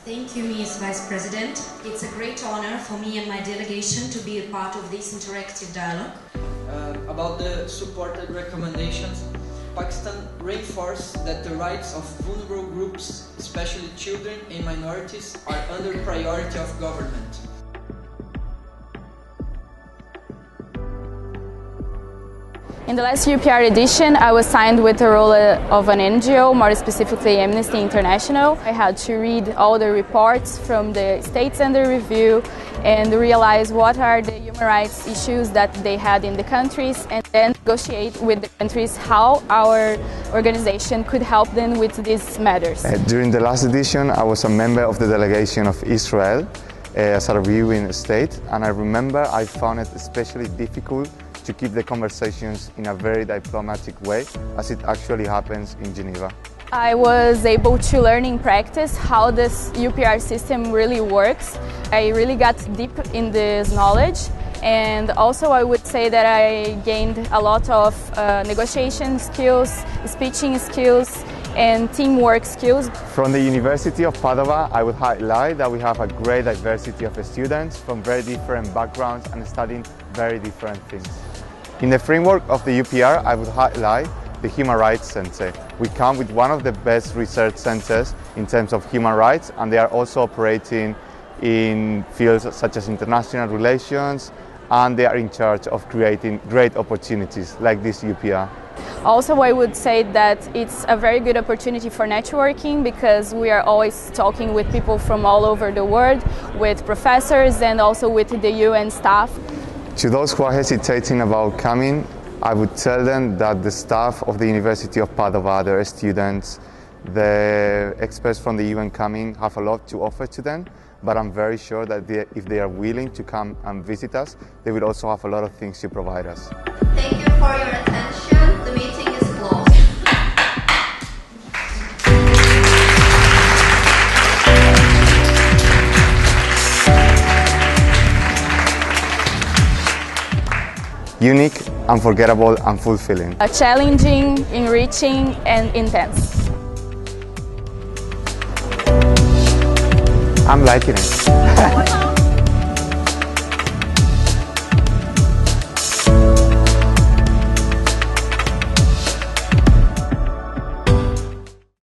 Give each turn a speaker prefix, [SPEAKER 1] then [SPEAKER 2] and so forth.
[SPEAKER 1] Thank you, Ms. Vice President. It's a great honor for me and my delegation to be a part of this interactive dialogue.
[SPEAKER 2] About the supported recommendations, Pakistan reinforced that the rights of vulnerable groups, especially children and minorities, are under priority of government.
[SPEAKER 3] In the last UPR edition, I was signed with the role of an NGO, more specifically Amnesty International. I had to read all the reports from the states under review and realize what are the human rights issues that they had in the countries, and then negotiate with the countries how our organization could help them with these matters.
[SPEAKER 4] During the last edition, I was a member of the delegation of Israel as a reviewing state, and I remember I found it especially difficult to keep the conversations in a very diplomatic way, as it actually happens in Geneva.
[SPEAKER 3] I was able to learn in practice how this UPR system really works. I really got deep in this knowledge, and also I would say that I gained a lot of negotiation skills, speaking skills, and teamwork skills.
[SPEAKER 4] From the University of Padova, I would highlight that we have a great diversity of students from very different backgrounds and studying very different things. In the framework of the UPR, I would highlight the Human Rights Center. We come with one of the best research centers in terms of human rights, and they are also operating in fields such as international relations, and they are in charge of creating great opportunities like this UPR.
[SPEAKER 3] Also, I would say that it's a very good opportunity for networking, because we are always talking with people from all over the world, with professors and also with the UN staff.
[SPEAKER 4] To those who are hesitating about coming, I would tell them that the staff of the University of Padova, their students, the experts from the UN coming have a lot to offer to them, but I'm very sure that if they are willing to come and visit us, they will also have a lot of things to provide us.
[SPEAKER 5] Thank you for your attention. The meeting is closed.
[SPEAKER 4] Unique, unforgettable and fulfilling.
[SPEAKER 3] Challenging, enriching and intense.
[SPEAKER 4] I'm liking it.